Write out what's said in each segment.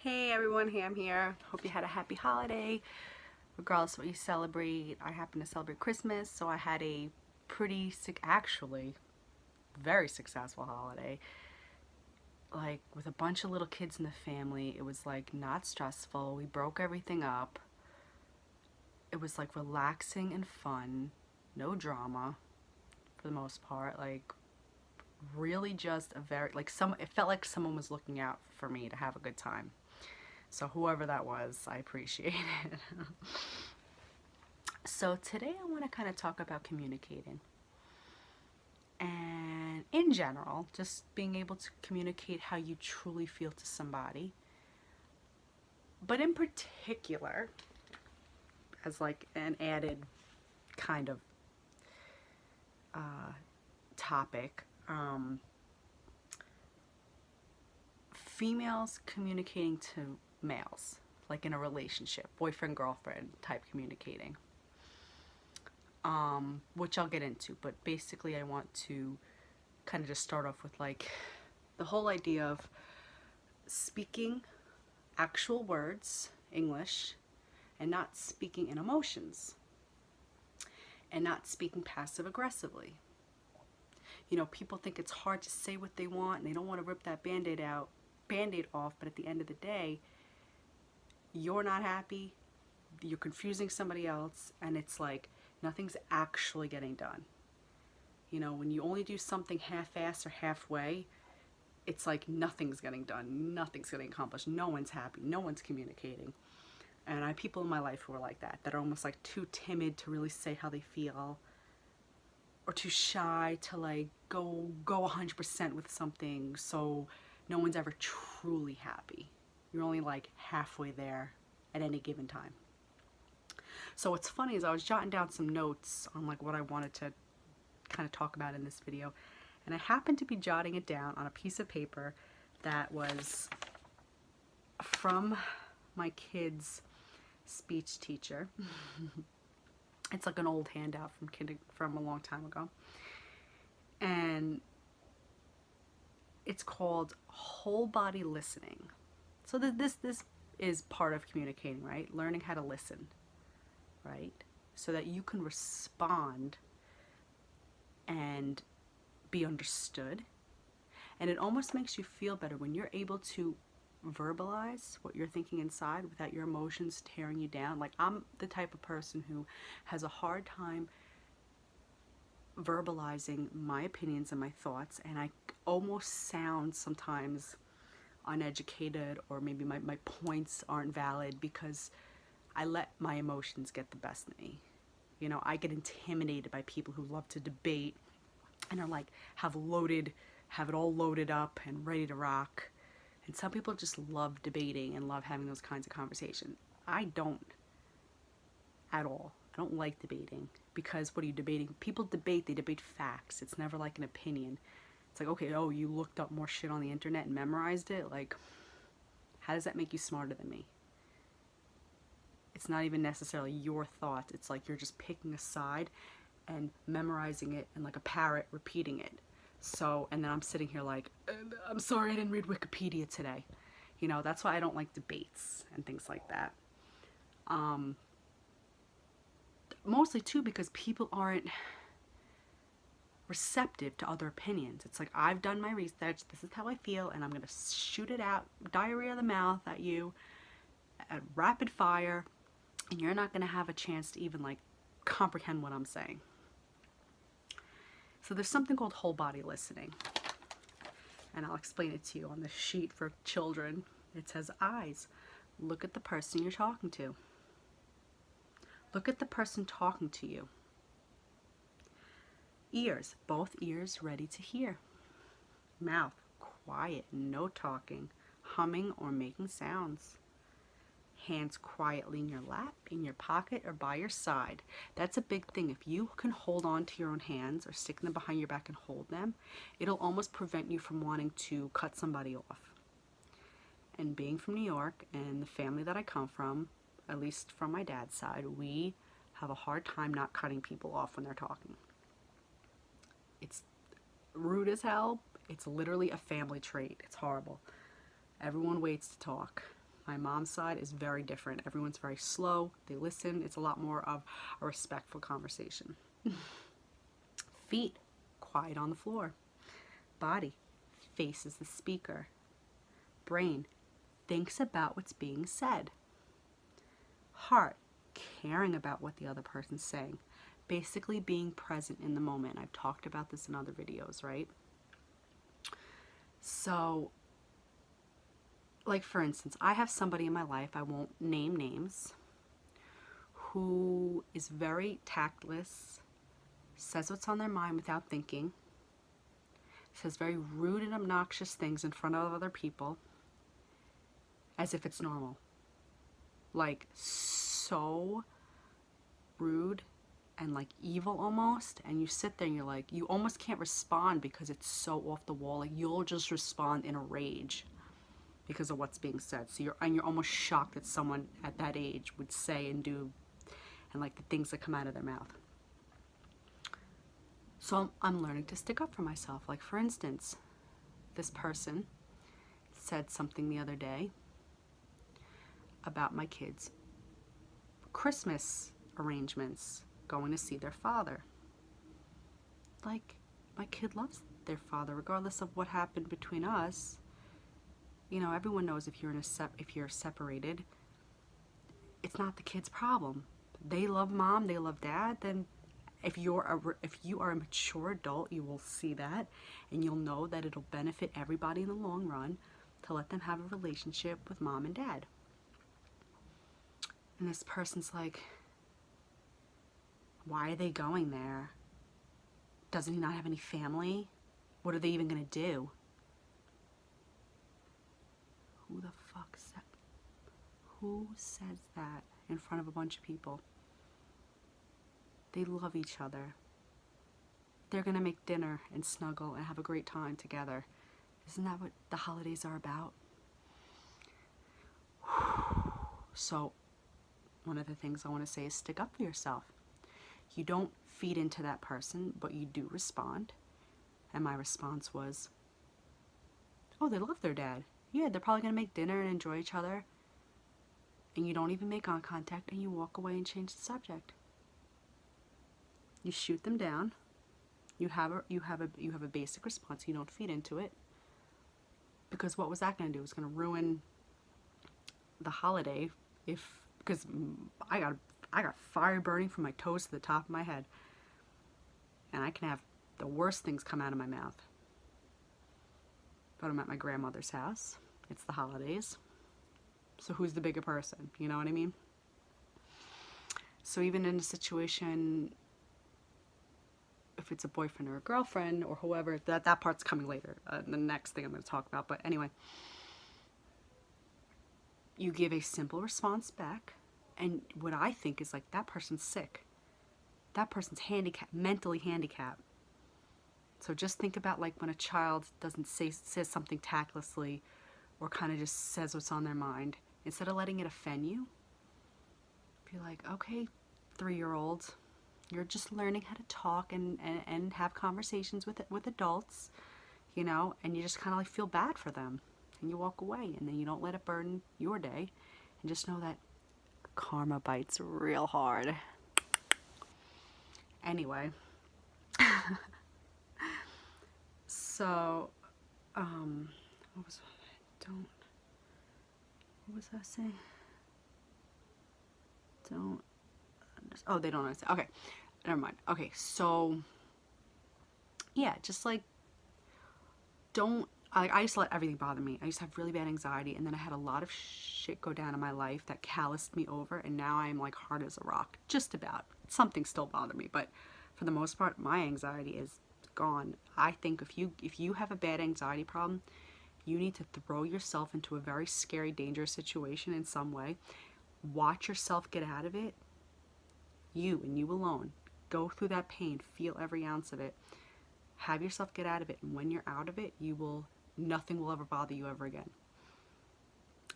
Hey everyone, Ham here. Hope you had a happy holiday. Regardless of what you celebrate, I happen to celebrate Christmas, so I had a actually, very successful holiday. Like, with a bunch of little kids in the family, it was like not stressful. We broke everything up. It was like relaxing and fun, no drama for the most part. Like, really just a very, it felt like someone was looking out for me to have a good time. So whoever that was, I appreciate it. So today I want to kind of talk about communicating. And in general, just being able to communicate how you truly feel to somebody. But in particular, as like an added kind of topic, females communicating to males, like in a relationship, boyfriend, girlfriend type communicating, which I'll get into. But basically, I want to kind of just start off with like the whole idea of speaking actual words, English, and not speaking in emotions, and not speaking passive aggressively. You know, people think it's hard to say what they want and they don't want to rip that band-aid off, but at the end of the day, you're not happy, you're confusing somebody else, and it's like nothing's actually getting done. You know, when you only do something half-assed or halfway, it's like nothing's getting done, nothing's getting accomplished, no one's happy, no one's communicating. And I have people in my life who are like that are almost like too timid to really say how they feel, or too shy to like go 100% with something, so no one's ever truly happy. You're only like halfway there at any given time. So what's funny is I was jotting down some notes on like what I wanted to kind of talk about in this video, and I happened to be jotting it down on a piece of paper that was from my kid's speech teacher. It's like an old handout from a long time ago, and it's called whole body listening. So this is part of communicating, right? Learning how to listen, right? So that you can respond and be understood. And it almost makes you feel better when you're able to verbalize what you're thinking inside without your emotions tearing you down. Like, I'm the type of person who has a hard time verbalizing my opinions and my thoughts, and I almost sound sometimes uneducated, or maybe my points aren't valid because I let my emotions get the best of me. You know, I get intimidated by people who love to debate and are like have it all loaded up and ready to rock. And some people just love debating and love having those kinds of conversations. I don't at all. I don't like debating, because what are you debating? People debate, they debate facts. It's never like an opinion. It's like, okay, oh, you looked up more shit on the internet and memorized it? Like, how does that make you smarter than me? It's not even necessarily your thought. It's like you're just picking a side and memorizing it and like a parrot repeating it. So, and then I'm sitting here like, I'm sorry I didn't read Wikipedia today. You know, that's why I don't like debates and things like that. Mostly too because people aren't receptive to other opinions. It's like, I've done my research, this is how I feel, and I'm gonna shoot it out, diarrhea of the mouth at you at rapid fire, and you're not gonna have a chance to even like comprehend what I'm saying. So there's something called whole body listening, and I'll explain it to you on the sheet for children. It says eyes. Look at the person you're talking to. Look at the person talking to you. Ears, both ears ready to hear. Mouth, quiet, no talking, humming or making sounds. Hands quietly in your lap, in your pocket, or by your side. That's a big thing. If you can hold on to your own hands or stick them behind your back and hold them, it'll almost prevent you from wanting to cut somebody off. And being from New York and the family that I come from, at least from my dad's side, we have a hard time not cutting people off when they're talking. It's rude as hell. It's literally a family trait. It's horrible. Everyone waits to talk. My mom's side is very different. Everyone's very slow. They listen. It's a lot more of a respectful conversation. Feet, quiet on the floor. Body, faces the speaker. Brain, thinks about what's being said. Heart, caring about what the other person's saying. Basically being present in the moment. I've talked about this in other videos, right? So, like for instance, I have somebody in my life, I won't name names, who is very tactless, says what's on their mind without thinking, says very rude and obnoxious things in front of other people as if it's normal. Like so rude and like evil almost, and you sit there and you're like, you almost can't respond because it's so off the wall. Like you'll just respond in a rage because of what's being said. So you're almost shocked that someone at that age would say and do, and like the things that come out of their mouth. So I'm learning to stick up for myself. Like for instance, this person said something the other day about my kids' Christmas arrangements, going to see their father. Like, my kid loves their father regardless of what happened between us. You know, everyone knows if you're separated, it's not the kid's problem. They love mom, they love dad. Then if you are a mature adult, you will see that, and you'll know that it'll benefit everybody in the long run to let them have a relationship with mom and dad. And this person's like, why are they going there? Doesn't he not have any family? What are they even gonna do? Who the fuck who says that in front of a bunch of people? They love each other. They're gonna make dinner and snuggle and have a great time together. Isn't that what the holidays are about? So, one of the things I want to say is stick up for yourself. You don't feed into that person, but you do respond. And my response was, oh, they love their dad. Yeah, they're probably going to make dinner and enjoy each other. And you don't even make eye contact, and you walk away and change the subject. You shoot them down. You have a basic response. You don't feed into it. Because what was that going to do? It was going to ruin the holiday because I got fire burning from my toes to the top of my head. And I can have the worst things come out of my mouth. But I'm at my grandmother's house. It's the holidays. So who's the bigger person? You know what I mean? So even in a situation, if it's a boyfriend or a girlfriend or whoever, that part's coming later. The next thing I'm going to talk about. But anyway, you give a simple response back. And what I think is like, that person's sick. That person's mentally handicapped. So just think about like when a child says something tactlessly or kind of just says what's on their mind. Instead of letting it offend you, be like, okay, 3-year-old, you're just learning how to talk and have conversations with adults, you know, and you just kind of like feel bad for them. And you walk away, and then you don't let it burden your day. And just know that karma bites real hard. Anyway. So, what was I saying? They don't understand. Okay, never mind. Okay, so, yeah, just like, I used to let everything bother me. I used to have really bad anxiety, and then I had a lot of shit go down in my life that calloused me over, and now I'm like hard as a rock. Just about. Something still bothered me, but for the most part, my anxiety is gone. I think if you have a bad anxiety problem, you need to throw yourself into a very scary, dangerous situation in some way. Watch yourself get out of it. You and you alone. Go through that pain. Feel every ounce of it. Have yourself get out of it. And when you're out of it, nothing will ever bother you ever again.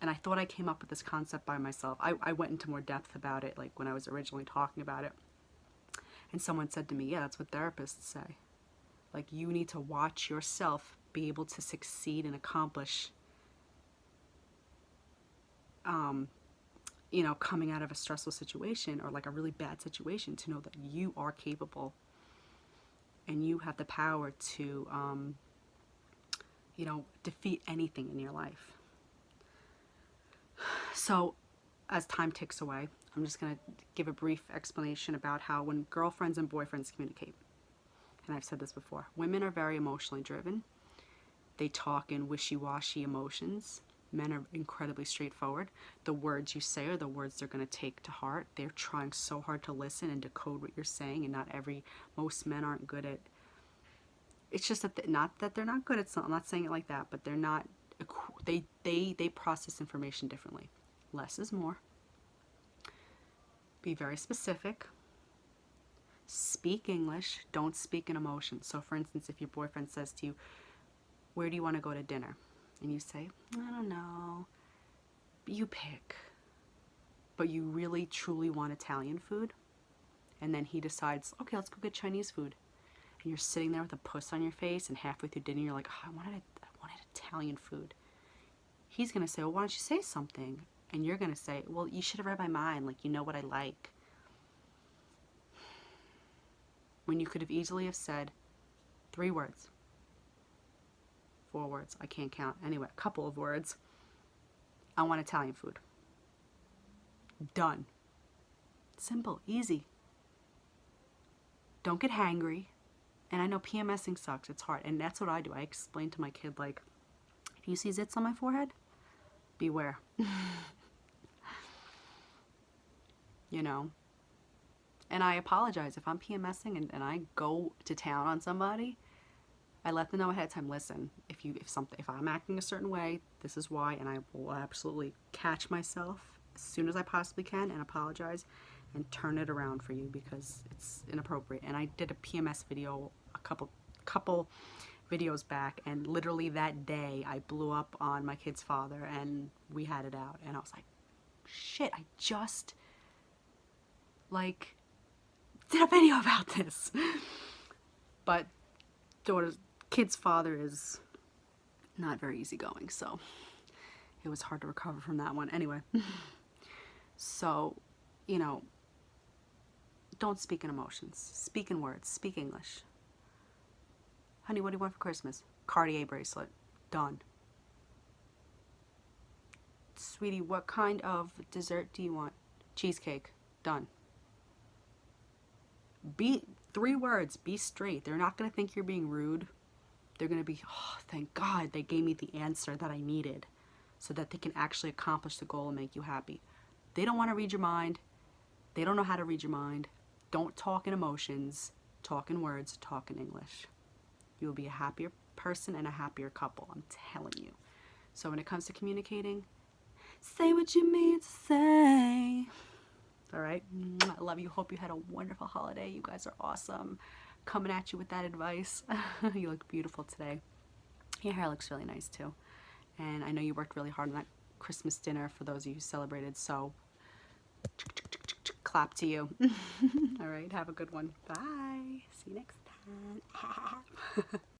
And I thought I came up with this concept by myself. I went into more depth about it, like when I was originally talking about it. And someone said to me, yeah, that's what therapists say. Like, you need to watch yourself be able to succeed and accomplish you know, coming out of a stressful situation or like a really bad situation, to know that you are capable and you have the power to, you know, defeat anything in your life. So as time ticks away, I'm just going to give a brief explanation about how when girlfriends and boyfriends communicate. And I've said this before, women are very emotionally driven. They talk in wishy-washy emotions. Men are incredibly straightforward. The words you say are the words they're going to take to heart. They're trying so hard to listen and decode what you're saying, and most men aren't good at, it's just that, not that they're not good at something, I'm not saying it like that, but they're not, they process information differently. Less is more. Be very specific. Speak English. Don't speak in emotions. So for instance, if your boyfriend says to you, where do you want to go to dinner? And you say, I don't know. You pick. But you really, truly want Italian food. And then he decides, okay, let's go get Chinese food. And you're sitting there with a puss on your face, and halfway through dinner, you're like, oh, I wanted Italian food. He's going to say, well, why don't you say something? And you're going to say, well, you should have read my mind. Like, you know what I like. When you could have easily have said 3 words. 4 words. I can't count. Anyway, a couple of words. I want Italian food. Done. Simple. Easy. Don't get hangry. And I know PMSing sucks. It's hard. And that's what I do. I explain to my kid, like, if you see zits on my forehead, beware. You know? And I apologize if I'm PMSing and I go to town on somebody. I let them know ahead of time, listen, if I'm acting a certain way, this is why, and I will absolutely catch myself as soon as I possibly can and apologize and turn it around for you, because it's inappropriate. And I did a PMS video a couple videos back, and literally that day I blew up on my kid's father and we had it out, and I was like, shit, I just like did a video about this. But kid's father is not very easygoing, so it was hard to recover from that one. Anyway, so, you know, don't speak in emotions. Speak in words. Speak English. Honey, what do you want for Christmas? Cartier bracelet. Done. Sweetie, what kind of dessert do you want? Cheesecake. Done. Be 3 words. Be straight. They're not going to think you're being rude. They're going to be, oh, thank God they gave me the answer that I needed, so that they can actually accomplish the goal and make you happy. They don't want to read your mind. They don't know how to read your mind. Don't talk in emotions. Talk in words. Talk in English. You'll be a happier person and a happier couple. I'm telling you. So when it comes to communicating, say what you mean to say. All right. I love you. Hope you had a wonderful holiday. You guys are awesome. Coming at you with that advice. You look beautiful today. Your hair looks really nice too. And I know you worked really hard on that Christmas dinner for those of you who celebrated. So clap to you. All right. Have a good one. Bye. See you next time.